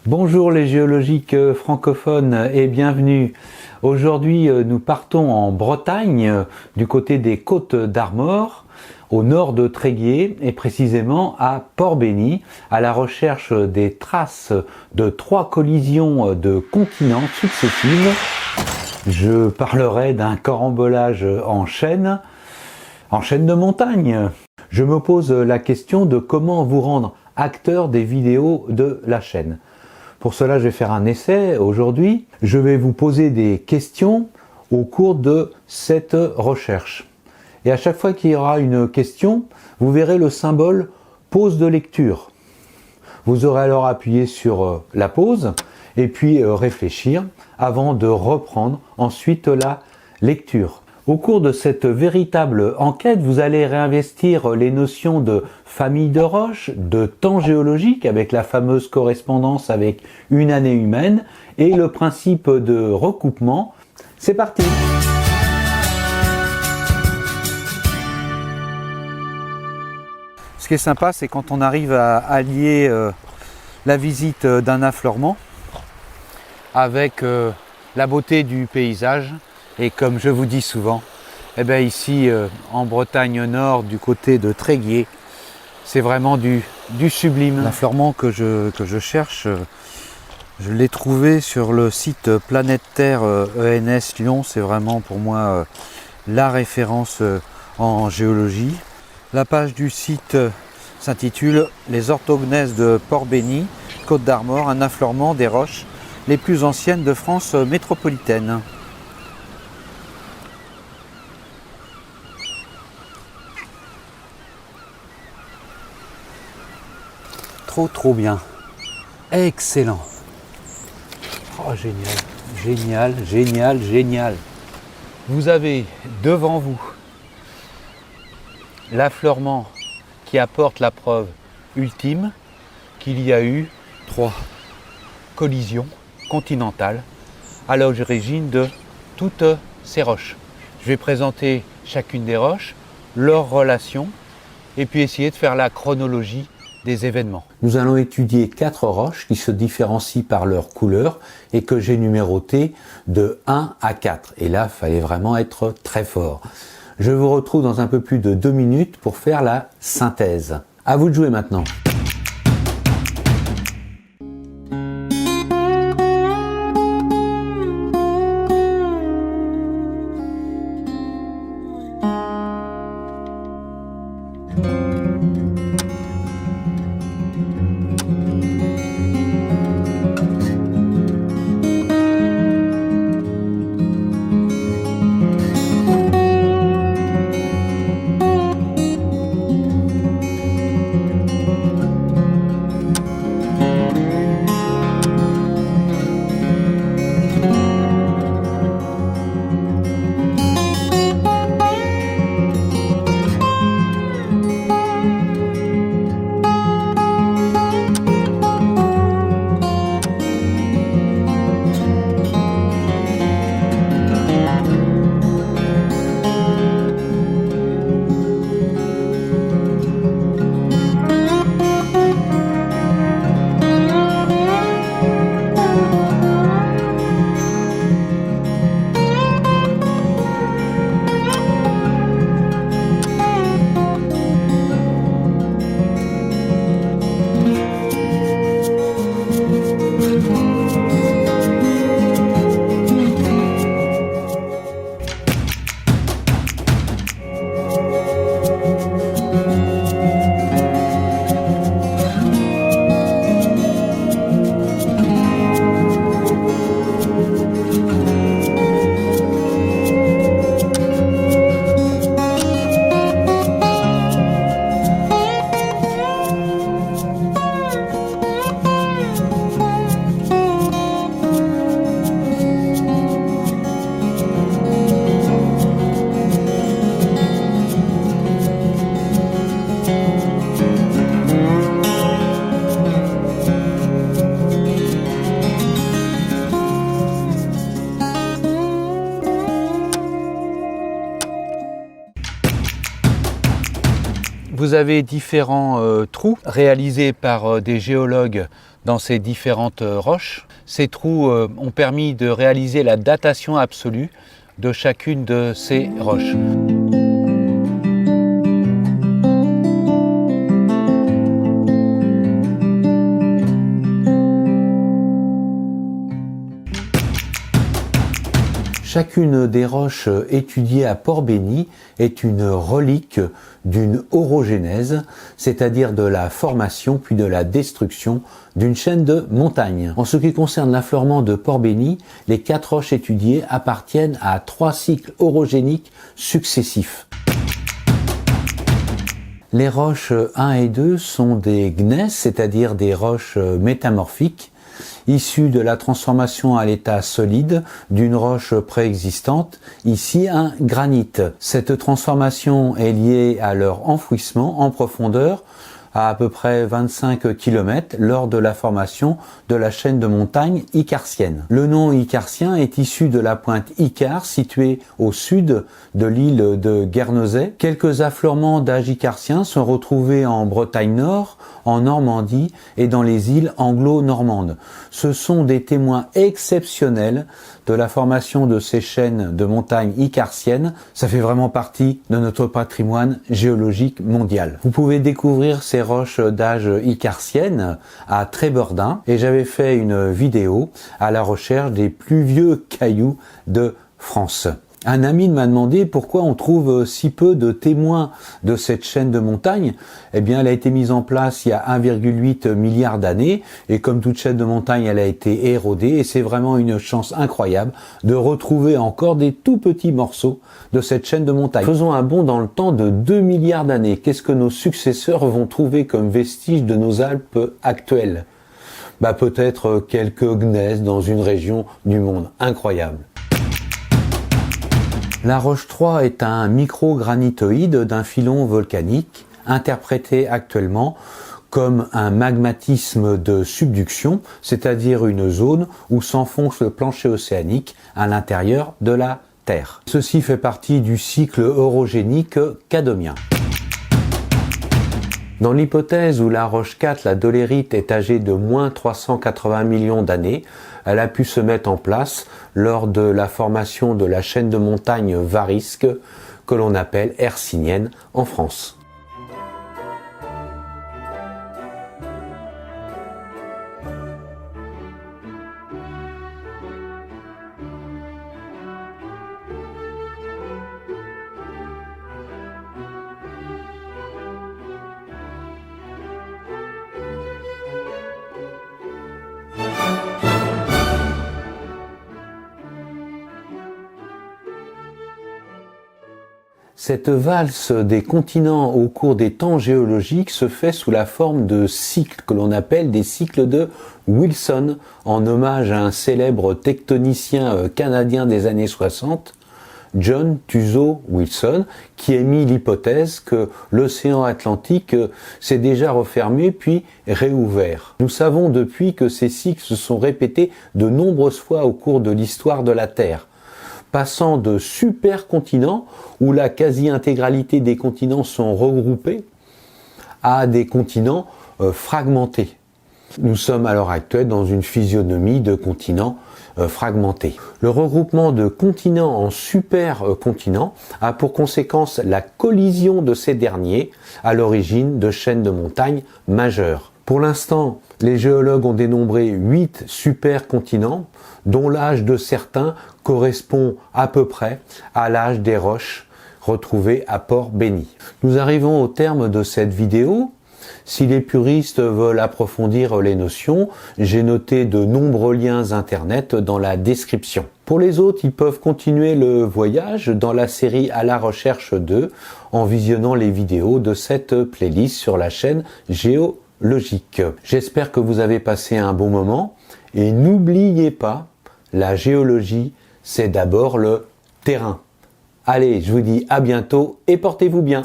Bonjour les géologiques francophones et bienvenue. Aujourd'hui nous partons en Bretagne du côté des Côtes d'Armor, au nord de Tréguier et précisément à Port-Bénit, à la recherche des traces de 3 collisions de continents successives. Je parlerai d'un carambolage en chaîne de montagne. Je me pose la question de comment vous rendre acteur des vidéos de la chaîne. Pour cela, je vais faire un essai aujourd'hui. Je vais vous poser des questions au cours de cette recherche. Et à chaque fois qu'il y aura une question, vous verrez le symbole pause de lecture. Vous aurez alors appuyé sur la pause et puis réfléchir avant de reprendre ensuite la lecture. Au cours de cette véritable enquête, vous allez réinvestir les notions de famille de roches, de temps géologique avec la fameuse correspondance avec une année humaine et le principe de recoupement. C'est parti! Ce qui est sympa, c'est quand on arrive à allier la visite d'un affleurement avec la beauté du paysage. Et comme je vous dis souvent, ici en Bretagne Nord, du côté de Tréguier, c'est vraiment du sublime. L'affleurement que je cherche, je l'ai trouvé sur le site Planète Terre ENS Lyon. C'est vraiment pour moi la référence en géologie. La page du site s'intitule « Les orthogneises de Port-Bénit, Côtes d'Armor, un affleurement des roches les plus anciennes de France métropolitaine ». Trop bien, excellent, oh génial. Vous avez devant vous l'affleurement qui apporte la preuve ultime qu'il y a eu 3 collisions continentales à l'origine de toutes ces roches. Je vais présenter chacune des roches, leurs relations et puis essayer de faire la chronologie des événements. Nous allons étudier 4 roches qui se différencient par leur couleur et que j'ai numérotées de 1 à 4. Et là, il fallait vraiment être très fort. Je vous retrouve dans un peu plus de 2 minutes pour faire la synthèse. À vous de jouer maintenant. Vous avez différents trous réalisés par des géologues dans ces différentes roches. Ces trous ont permis de réaliser la datation absolue de chacune de ces roches. Chacune des roches étudiées à Port-Bénit est une relique d'une orogénèse, c'est-à-dire de la formation puis de la destruction d'une chaîne de montagnes. En ce qui concerne l'affleurement de Port-Bénit, les 4 roches étudiées appartiennent à 3 cycles orogéniques successifs. Les roches 1 et 2 sont des gneiss, c'est-à-dire des roches métamorphiques, issues de la transformation à l'état solide d'une roche préexistante, ici un granit. Cette transformation est liée à leur enfouissement en profondeur à peu près 25 km lors de la formation de la chaîne de montagnes icartienne. Le nom icartien est issu de la pointe Icare située au sud de l'île de Guernesey. Quelques affleurements d'âge icartien sont retrouvés en Bretagne Nord, en Normandie et dans les îles anglo-normandes. Ce sont des témoins exceptionnels de la formation de ces chaînes de montagnes icartiennes. Ça fait vraiment partie de notre patrimoine géologique mondial. Vous pouvez découvrir ces roches d'âge icartienne à Trébeurdin et j'avais fait une vidéo à la recherche des plus vieux cailloux de France. Un ami m'a demandé pourquoi on trouve si peu de témoins de cette chaîne de montagnes. Eh bien, elle a été mise en place il y a 1,8 milliard d'années et comme toute chaîne de montagne, elle a été érodée et c'est vraiment une chance incroyable de retrouver encore des tout petits morceaux de cette chaîne de montagne. Faisons un bond dans le temps de 2 milliards d'années. Qu'est-ce que nos successeurs vont trouver comme vestiges de nos Alpes actuelles? Peut-être quelques gneiss dans une région du monde. Incroyable. La roche 3 est un microgranitoïde d'un filon volcanique interprété actuellement comme un magmatisme de subduction, c'est-à-dire une zone où s'enfonce le plancher océanique à l'intérieur de la Terre. Ceci fait partie du cycle orogénique cadomien. Dans l'hypothèse où la roche 4, la dolérite, est âgée de moins 380 millions d'années, elle a pu se mettre en place lors de la formation de la chaîne de montagnes varisque que l'on appelle hercynienne en France. Cette valse des continents au cours des temps géologiques se fait sous la forme de cycles que l'on appelle des cycles de Wilson, en hommage à un célèbre tectonicien canadien des années 60, John Tuzo Wilson, qui émit l'hypothèse que l'océan Atlantique s'est déjà refermé puis réouvert. Nous savons depuis que ces cycles se sont répétés de nombreuses fois au cours de l'histoire de la Terre, passant de supercontinents, où la quasi-intégralité des continents sont regroupés, à des continents fragmentés. Nous sommes à l'heure actuelle dans une physionomie de continents fragmentés. Le regroupement de continents en supercontinents a pour conséquence la collision de ces derniers à l'origine de chaînes de montagnes majeures. Pour l'instant, les géologues ont dénombré 8 supercontinents, dont l'âge de certains correspond à peu près à l'âge des roches retrouvées à Port-Bénit. Nous arrivons au terme de cette vidéo. Si les puristes veulent approfondir les notions, j'ai noté de nombreux liens internet dans la description. Pour les autres, ils peuvent continuer le voyage dans la série À la recherche 2 en visionnant les vidéos de cette playlist sur la chaîne Géologique. J'espère que vous avez passé un bon moment et n'oubliez pas, la géologie, c'est d'abord le terrain. Allez, je vous dis à bientôt et portez-vous bien.